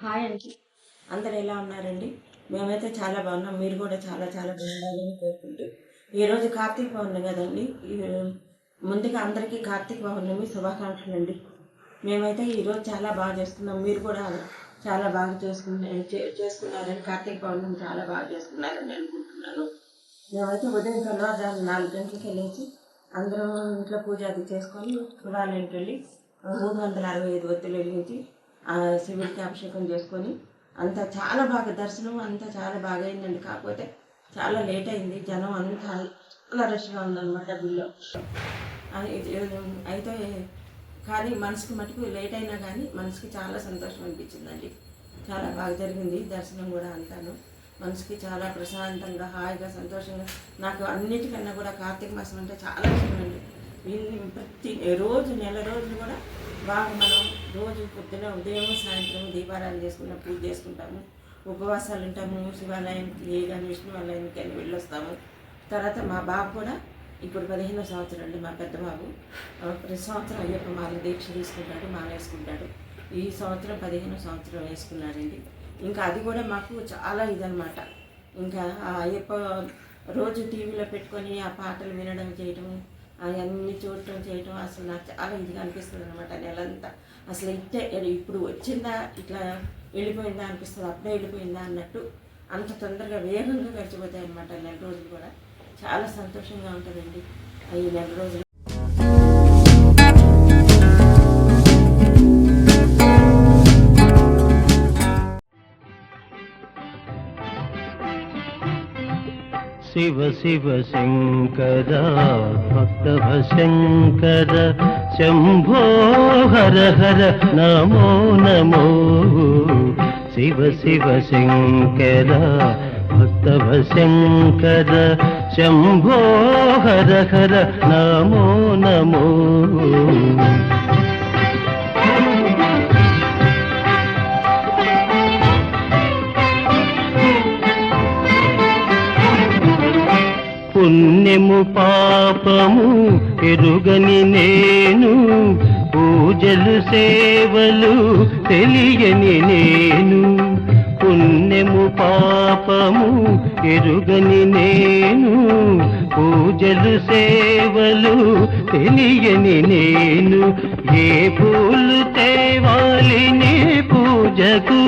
Hi అండి, అందరు ఎలా ఉన్నారండి? మేమైతే చాలా బాగున్నాం. మీరు కూడా చాలా చాలా బాగుండాలని కోరుకుంటూ ఈరోజు కార్తీక పౌర్ణమి కదండి. ముందుగా అందరికీ కార్తీక పౌర్ణమి శుభాకాంక్షలు అండి. మేమైతే ఈరోజు చాలా బాగా చేసుకున్నాం. మీరు కూడా చాలా బాగా చేసుకున్నారని, కార్తీక పౌర్ణమి చాలా బాగా చేసుకున్నారని అనుకుంటున్నాను. మేమైతే ఉదయం తెల్లవారుజాము 4 గంటలకు వెళ్ళేసి అందరం ఇంట్లో పూజ అది చేసుకొని శివాలయానికి వెళ్ళి 365 ఒత్తులు వెలిగించి శివుడికి అభిషేకం చేసుకొని అంతా చాలా బాగా దర్శనం అంతా చాలా బాగా అయిందండి. కాకపోతే చాలా లేట్ అయింది. జనం అంతా చాలా రష్గా ఉందన్నమాట గుళ్ళో. అయితే కానీ మనసుకి మటుకు లేట్ అయినా కానీ మనసుకి చాలా సంతోషం అనిపించిందండి. చాలా బాగా జరిగింది దర్శనం కూడా అంతాను. మనసుకి చాలా ప్రశాంతంగా హాయిగా సంతోషంగా. నాకు అన్నిటికన్నా కూడా కార్తీక మాసం అంటే చాలా ఇష్టం అండి. ప్రతి రోజు నెల రోజులు కూడా బాగా మనం రోజు పొద్దున ఉదయం సాయంత్రం దీపారాధన చేసుకున్న పూజ చేసుకుంటాము, ఉపవాసాలు ఉంటాము, శివాలయానికి కానీ విష్ణువాలయానికి అని వెళ్ళొస్తాము. తర్వాత మా బాబు కూడా ఇప్పుడు 15వ సంవత్సరం అండి. మా పెద్ద బాబు ప్రతి సంవత్సరం అయ్యప్ప మాల దీక్ష తీసుకుంటాడు, మాల వేసుకుంటాడు. ఈ సంవత్సరం 15వ సంవత్సరం వేసుకున్నారండి. ఇంకా అది కూడా మాకు చాలా ఇదనమాట. ఇంకా ఆ అయ్యప్ప రోజు టీవీలో పెట్టుకొని ఆ పాటలు వినడం చేయటం, అవన్నీ చూడటం చేయటం అసలు నాకు చాలా ఇదిగా అనిపిస్తుంది అనమాట. నెలంతా అసలు ఇప్పుడు వచ్చిందా ఇట్లా వెళ్ళిపోయిందా అనిపిస్తుంది, అప్పుడే వెళ్ళిపోయిందా అన్నట్టు అంత తొందరగా వేగంగా గడిచిపోతాయి అన్నమాట. నెల రోజులు కూడా చాలా సంతోషంగా ఉంటుందండి ఈ నెల రోజులు. శివ శివ శంకర భక్తవ శంకర శంభో హర హర నమో నమో. శివ శివ శంకర భక్తవ శంకర శంభో హర హర నమో నమో. పుణ్యము పాపము ఎరుగని నేను, పూజలు సేవలు తెలియని నేను. పుణ్యము పాపము ఎరుగని నేను, పూజలు సేవలు తెలియని నేను. ఏ పూలు తేవాలి నీ పూజకు,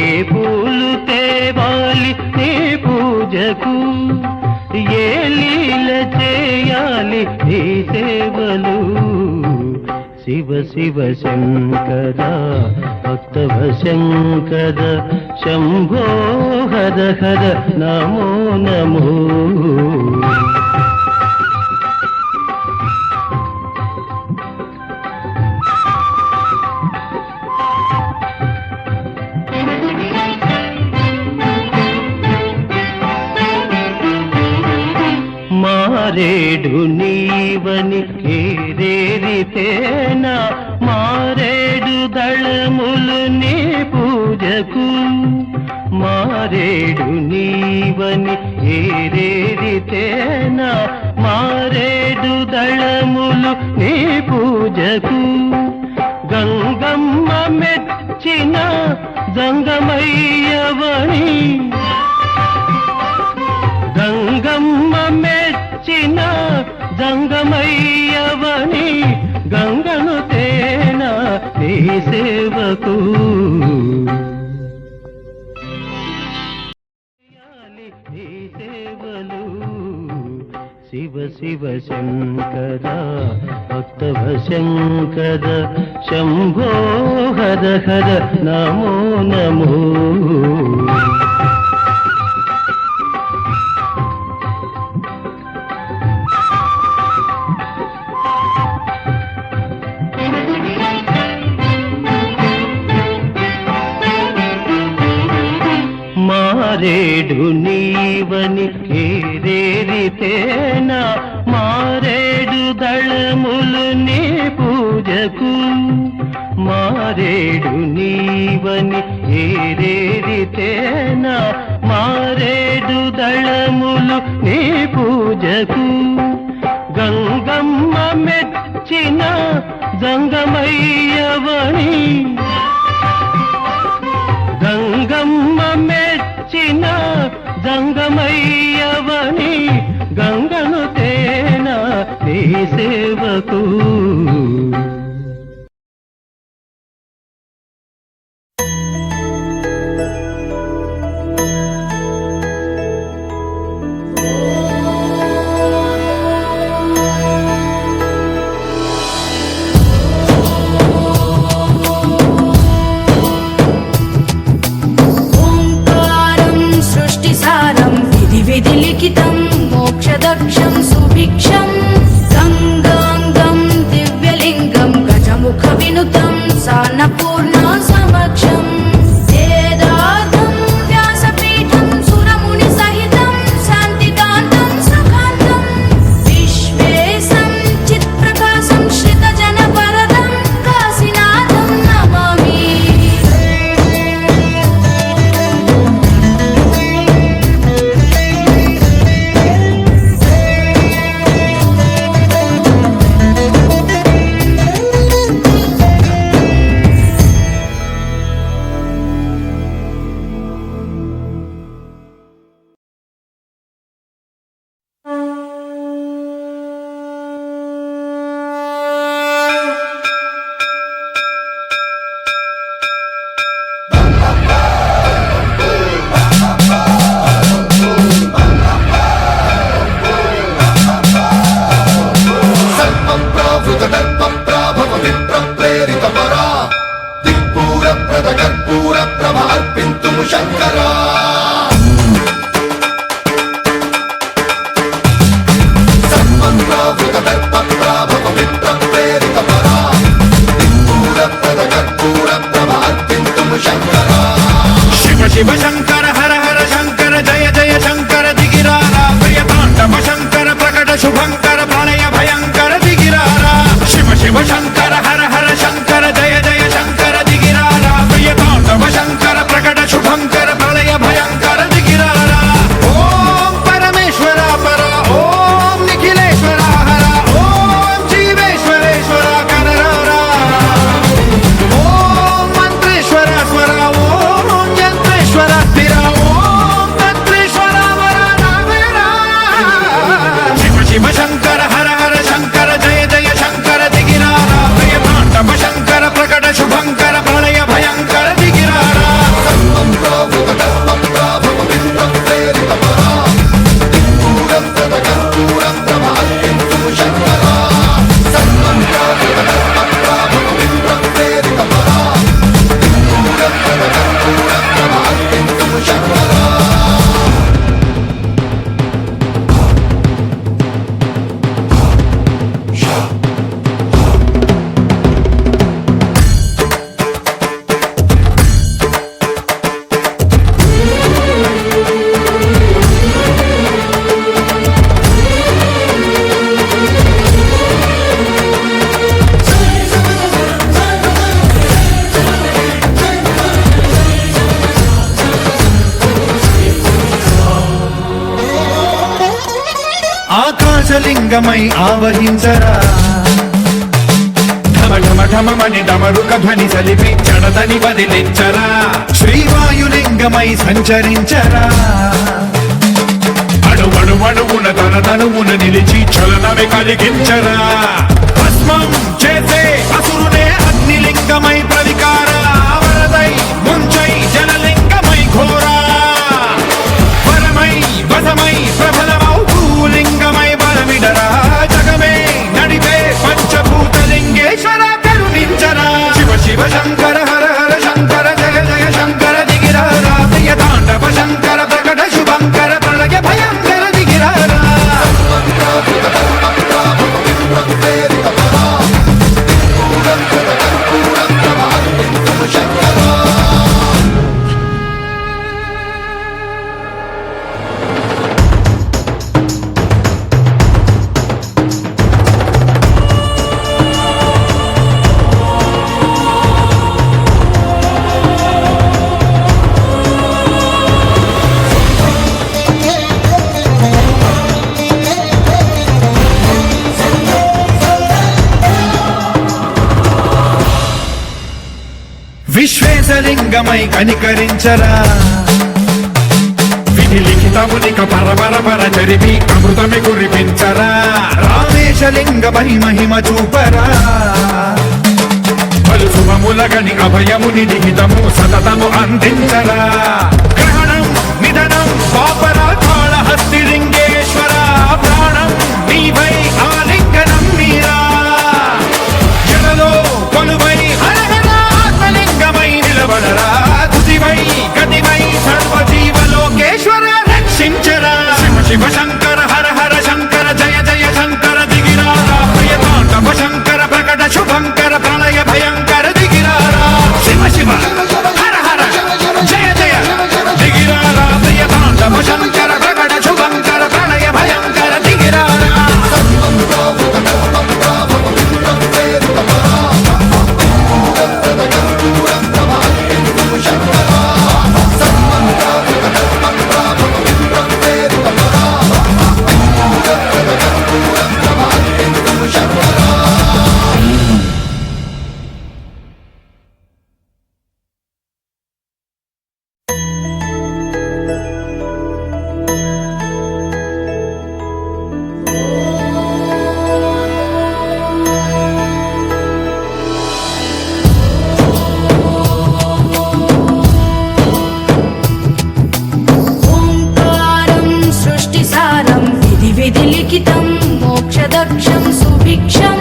ఏ పూలు తేవాలి నీ పూజకు, ఏ లీల చేయాలి నీ సేవలు. శివ శివ శంకర భక్తవ శంకర శంభో హర హర నమో నమో. మారేడు నీవని ఏరేరితేనా, మారేడు దళములు నీ పూజకు. మారేడు నీవని ఏరేరితేనా, మారేడు దళములు నీ పూజకు. గంగమ్మ మెచ్చిన జంగమయ్యవని, గంగమ్మ మెచ్చిన జంగమయ్యవని, గంగను తేనా నీ సేవకు. నీ సేవలు. శివ శివ శంకర భక్తవ శంకర శంభో హర హర నమో నమో. మారేడు నీవని ఏరేరితేనా, మారేడు దళములు నీ పూజకు. మారేడు నీవని ఏరేరితేనా, మారేడు దళములు నీ పూజకు. గంగమ్మ మెచ్చిన జంగమయ్యవని, సేవకు. विधिलिखितं मोक्षदक्षं सुभिक्षं गङ्गाङ्गं दिव्यलिङ्गं गजमुखविनुतं सान्नपूर्णा समक्षम् वेदार्थं व्यासपीठं सुरमुनिसहितं शान्तिकान्तं सुखान्तं विश्वेशं चित्प्रकाशं श्रितजनवरदं काशीनाथं नमामि. शिव शंकर हर हर शंकर जय जय शंकर दिगिरारा प्रियतांडव शंकर प्रकट शुभंकर प्रणय भयंकर दिगिरारा शिव शिव शंकर हर हर शंकर जय जय शंकर दिगिरारा प्रियतांडव शंकर प्रकट शुभंकर प्रणय भयंकर दिगिरारा. ओम परमेश्वरा परा ओम निखिलेश्वरा हरा ओम जीवेश्वरेश्वरा कनरारा ओम मंत्रेश्वरा स्वरा ओम यंत्रेश्वरा स्थिरा ओम तत्रेश्वरा वरा नावेरा. शिव शिव शंकर हर हर शंकर जय जय शंकर दिगिरारा प्रियतांडव शंकर प्रकट शुभंकर प्रणय भयंकर दिगिरारा. ఆకాశలింగమై ఆవహించరా ఢమ ఢమ ఢమమని డమరుక ధ్వని సలిపి చడదని వదిలించరా శ్రీవాయులింగమై సంచరించరా అణువణువున తన తనువున నిలిచి చలనమే కలిగించరా భస్మం చేసే అసురునే అగ్నిలింగమై ప్రవికార వరదై ముంచై జలలింగమై ఘోరా వరమై వసమై ప్రబలమౌ భూలింగమై బలమిడరా జగమే నడిపే పంచభూతలింగేశ్వర కరుణించరా. శివ శివ శంకర హర హర శంకర జయ జయ శంకర దిగిరారా ప్రియతాండవ శంకర ప్రకట శుభంకర ప్రళయ భయంకర దిగిరారా. విశ్వేశలింగమై కనికరించరా విధి లిఖితమునిక పరపర చరిమి అమృతమి కురిపించరా రామేశలింగ మహిమ చూపరా పలు శుభములగని అభయముని లిఖితము సతతము అందించరా గ్రహణం నిధనం పాపరా కాళహస్తి లింగేశ్వర ప్రాణం నీవై ఆలింగనం మీరా జనలో కొలువై ఆత్మలింగమై నిలబడరా తుదివై గతివై సర్వజీవలోకేశ్వర రక్షించరా శివ శివ శంకర హర హర శంకర జయ జయ శంకర దిగిరారా ప్రియతాండవ శంకర ప్రకట శుభంకర ప్రళయ భయంకర దిగిరారా శివ శివ హర హర జయ జయ దిగిరారా ప్రియతాండవ శంకర ప్రకట శుభంకర ప్రళయ భయంకర దిగిరారా ఓంకారం సృష్టిసారం విధి లిఖితం మోక్షదక్షం సుభిక్షం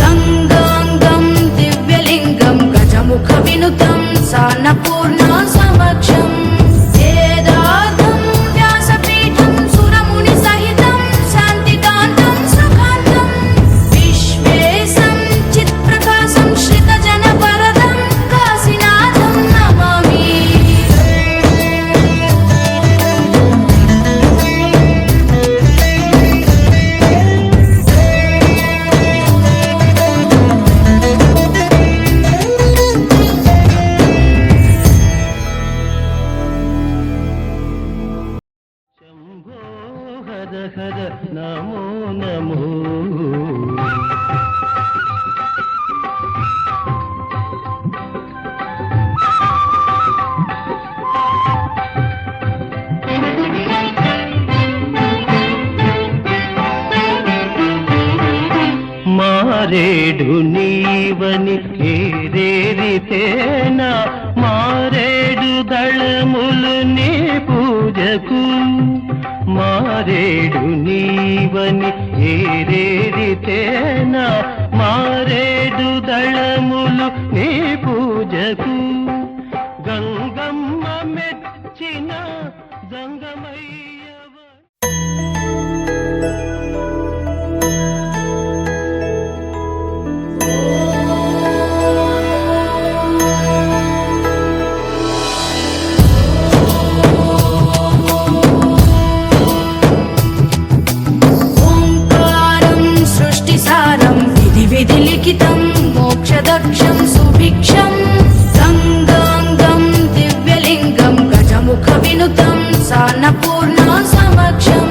గంగాంగం దివ్యలింగం గజముఖ వినుతం సాన్నపూర్ణ సమక్షం వేదార్థం వ్యాసపీఠం సురముని సహితం శాంతికాంతం సుఖాంతం విశ్వేశం చిత్ప్రకాశం శ్రితజన వరదం కాశీనాథం నమామి శంభో హర హర నమో నమో మారేడు నీవని ఏరేరితేనా మారేడు దళములు నీ పూజకు మారేడు నీవని ఏరేరితేనా మారేడు దళములు నీ పూజకు గంగమ్మ మెచ్చిన గంగమయ్యవ ఓంకారం సృష్టిసారం విధి లిఖితం మోక్షదక్షం సుభిక్షం గంగాంగం దివ్యలింగం గజముఖ వినుతం సాన్నపూర్ణ సమక్షం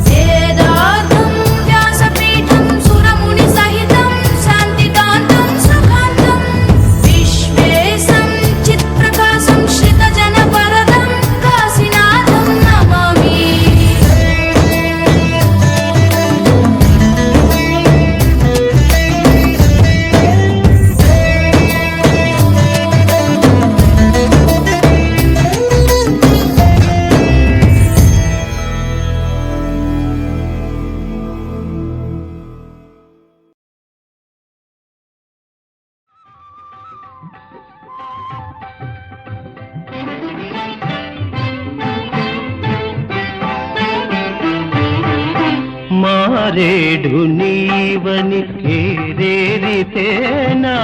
వేదార్థం వ్యాసపీఠం సురముని సహితం శాంతికాంతం సుఖాంతం విశ్వేశం చిత్ప్రకాశం శ్రితజన వరదం కాశీనాథం నమామి మారేడు నీవని ఏరేరితేనా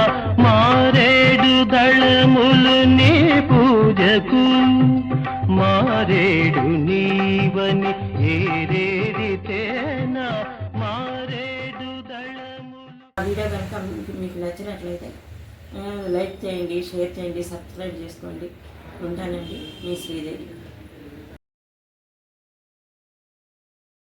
మారేడు దళములు నీ పూజకు మారేడు నీవని ఏరేరితేనా మారేడు దళములు. వీడియో కనుక మీకు నచ్చినట్లయితే లైక్ చేయండి, షేర్ చేయండి, సబ్స్క్రైబ్ చేసుకోండి. ఉంటానండి, మీ శ్రీదేవి.